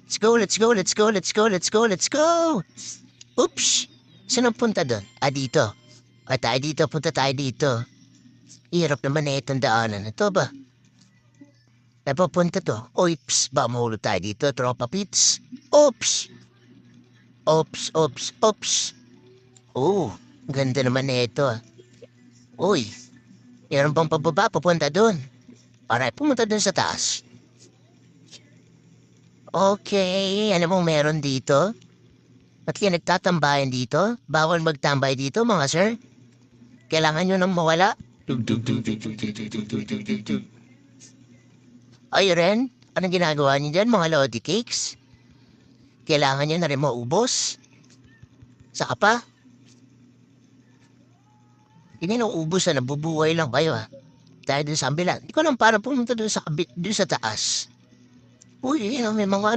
Let's go, let's go, let's go, let's go, let's go, let's go! Oops! Saan ang punta doon? Ah, dito. Ah, tayo dito, punta tayo dito. Hirap naman na itong daanan. Ito ba? Napapunta to. Oops! Ba mahulog tayo dito, tropa pits? Oops! Oops, oops, oops! Oh, ganda naman na ito. Uy, meron bang pababa papunta doon? Alright, pumunta doon sa taas. Okay, ano mong meron dito? Ba't kayo nagtatambayan dito? Bawal magtambay dito, mga sir. Kailangan nyo nang mawala. Ay, Ren, anong ginagawa niyo dyan, mga Lodi Cakes? Kailangan nyo na rin maubos? Saka pa? Hindi na ubos na nabubuhay lang kayo, ha? Tayo dun sa ambulan. Hindi ko lang para pumunta dun sa taas. Uy, may mga